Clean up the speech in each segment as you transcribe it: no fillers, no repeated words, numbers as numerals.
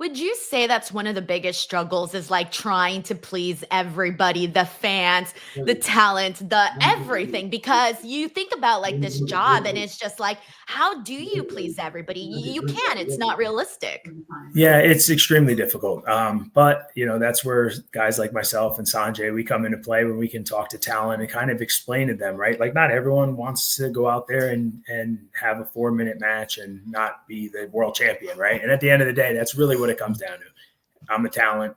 Would you say that's one of the biggest struggles is like trying to please everybody, the fans, the talent, the everything? Because you think about like this job and it's just like, how do you please everybody? You can, it's not realistic. Yeah, it's extremely difficult. But that's where guys like myself and Sanjay, we come into play when we can talk to talent and kind of explain to them, right? Like not everyone wants to go out there and have a 4-minute match and not be the world champion, right? And at the end of the day, that's really what it comes down to. I'm a talent.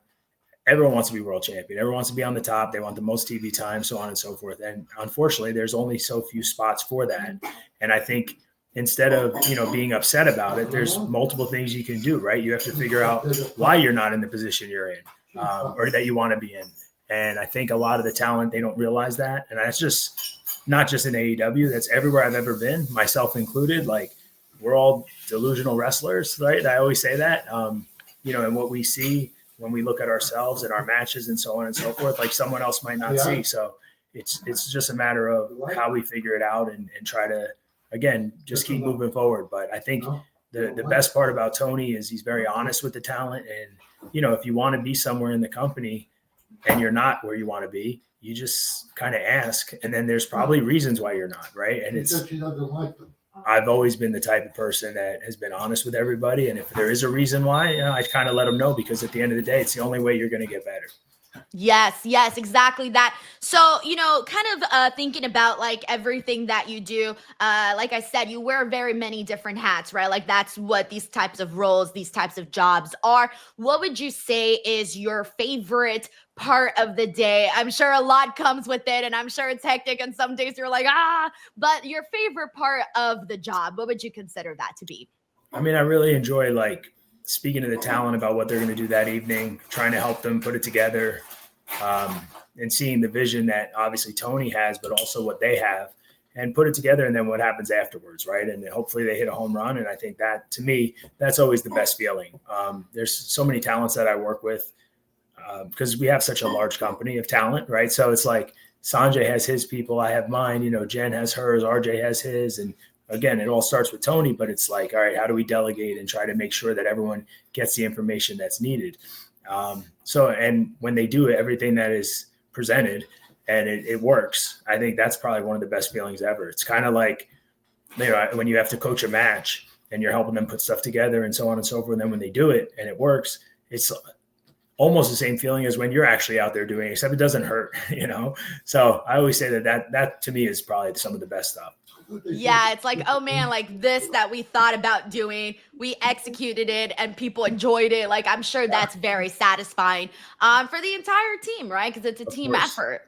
Everyone wants to be world champion. Everyone wants to be on the top. They want the most TV time, so on and so forth. And unfortunately, there's only so few spots for that. And I think instead of being upset about it, there's multiple things you can do, right? You have to figure out why you're not in the position you're in, or that you want to be in. And I think a lot of the talent, they don't realize that. And that's just not just in AEW. That's everywhere I've ever been, myself included. Like we're all delusional wrestlers, right? I always say that. And what we see when we look at ourselves and our matches and so on and so forth, like someone else might not see. So it's just a matter of how we figure it out and try to, again, just keep moving forward. But I think the best part about Tony is he's very honest with the talent. And, if you want to be somewhere in the company and you're not where you want to be, you just kind of ask. And then there's probably reasons why you're not, right? And I've always been the type of person that has been honest with everybody. And if there is a reason why, I kind of let them know, because at the end of the day, it's the only way you're going to get better. Yes, exactly that. So, kind of thinking about like everything that you do, like I said, you wear very many different hats, right? Like that's what these types of roles, these types of jobs are. What would you say is your favorite part of the day? I'm sure a lot comes with it and I'm sure it's hectic and some days you're like, but your favorite part of the job, what would you consider that to be? I mean, I really enjoy like speaking to the talent about what they're going to do that evening, trying to help them put it together, and seeing the vision that obviously Tony has, but also what they have, and put it together, and then what happens afterwards, right? And hopefully they hit a home run. And I think that, to me, that's always the best feeling. There's so many talents that I work with because we have such a large company of talent, right? So it's like Sanjay has his people, I have mine, Jen has hers, RJ has his, and again, it all starts with Tony, but it's like, all right, how do we delegate and try to make sure that everyone gets the information that's needed? And when they do everything that is presented and it works, I think that's probably one of the best feelings ever. It's kind of like, when you have to coach a match and you're helping them put stuff together and so on and so forth. And then when they do it and it works, it's almost the same feeling as when you're actually out there doing it, except it doesn't hurt, So I always say that to me is probably some of the best stuff. Yeah, it's like, oh man, like this that we thought about doing, we executed it and people enjoyed it. Like I'm sure that's very satisfying for the entire team, right? Because it's a team effort.